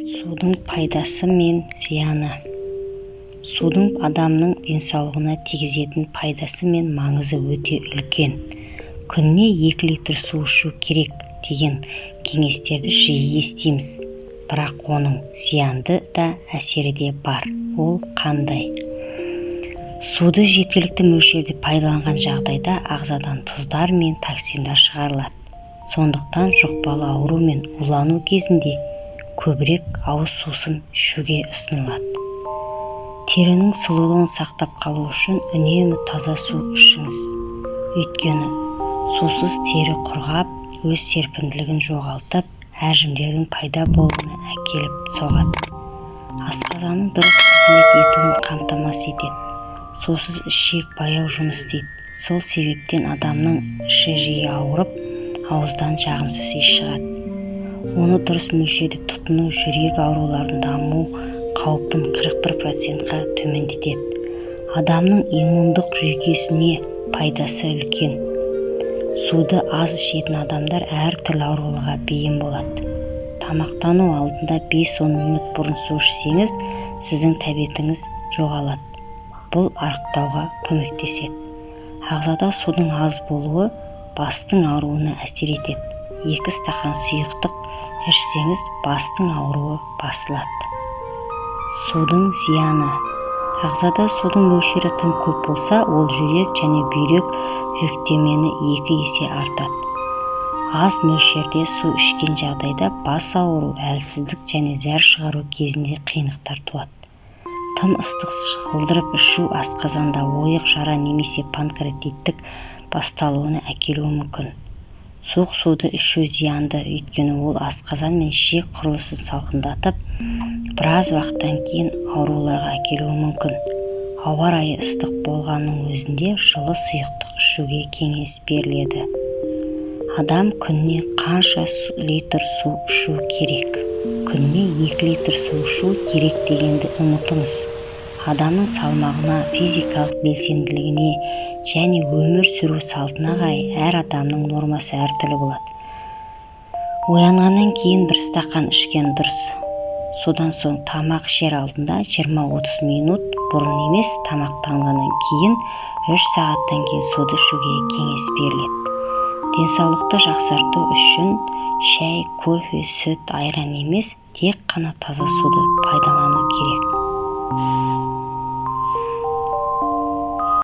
Судың пайдасы мен зияны. Судың адамның денсаулығына тигізетін пайдасы мен маңызы өте үлкен. Күніне 2 литр су ішу керек деген кеңестерді жиі естиміз. Бірақ оның зиянды да әсері де бар. Ол қандай? Суды жеткілікті мөлшерде пайдаланған жағдайда ағзадан тұздар мен токсиндар шығарылады. Сондықтан жұқпалы ауру мен улану кезінде көбірек ауыз сусын ішуге ұсынылады. Терінің сұлулығын сақтап қалу үшін үнемі таза су ішіңіз. Өйткені сусыз тері құрғап, өз серпімділігін жоғалтып, әжімдердің пайда болуына әкеліп соғады. Асқазанның дұрыс қызмет етуін қамтамасыз етеді. Сусыз ішек баяу жұмыс істейді. Сол себептен адамның іші жиі ауырып, ауыздан жағымсыз иіс шығады. Оны дұрыс мөлшерде тұтыну жүрек ауруларының даму қаупін 41%-ға төмендетеді. Адамның иммундық жүйкесіне пайдасы үлкен. Суды аз ішетін адамдар әртүрлі ауруларға бейім болады. Тамақтану алдында 5-10 минут бұрын су ішсеңіз, сіздің тәбетіңіз жоғалады. Бұл арықтауға көмектеседі. Ағзада судың аз болуы бастың ауруына әсер етеді. 2 стақан сұйықтық ішсеңіз, бастың ауруы басылады. Судың зияны. Ағзада судың мөлшері тым көп болса, ол жүрек және бүйрек жүктемені 2 есе артады. Аз мөлшерде су ішкен жағдайда бас ауыру, әлсіздік және зәр шығару кезінде қиындықтар туады. Тым ыстық шылдырып ішу асқазанда ойық жара немесе панкреатиттік басталуына әкелуі мүмкін. Суық суды ішу зиянды, өйткені ол асқазан мен ішек құрылысын салқындатып, біраз уақыттан кейін ауруларға әкелуі мүмкін. Ауа райы ыстық болғанның өзінде жылы сұйықтық ішуге кеңес беріледі. Адам күніне қанша литр су ішу керек? Күніне 2 литр су ішу керек дегенді ұмытыңыз. Адамның салмағына, физикалық белсенділігіне және өмір сүру салтына қарай әр адамның нормасы әртүрлі болады. Оянғаннан кейін 1 стақан ішкен дұрыс. Содан соң тамақ ішер алдында 20-30 минут бұрын емес, тамақтанғаннан кейін 3 сағаттан кейін суды ішуге кеңес беріледі. Денсаулықты жақсарту үшін шай, кофе, сүт, айран емес, тек қана таза суды пайдалану керек.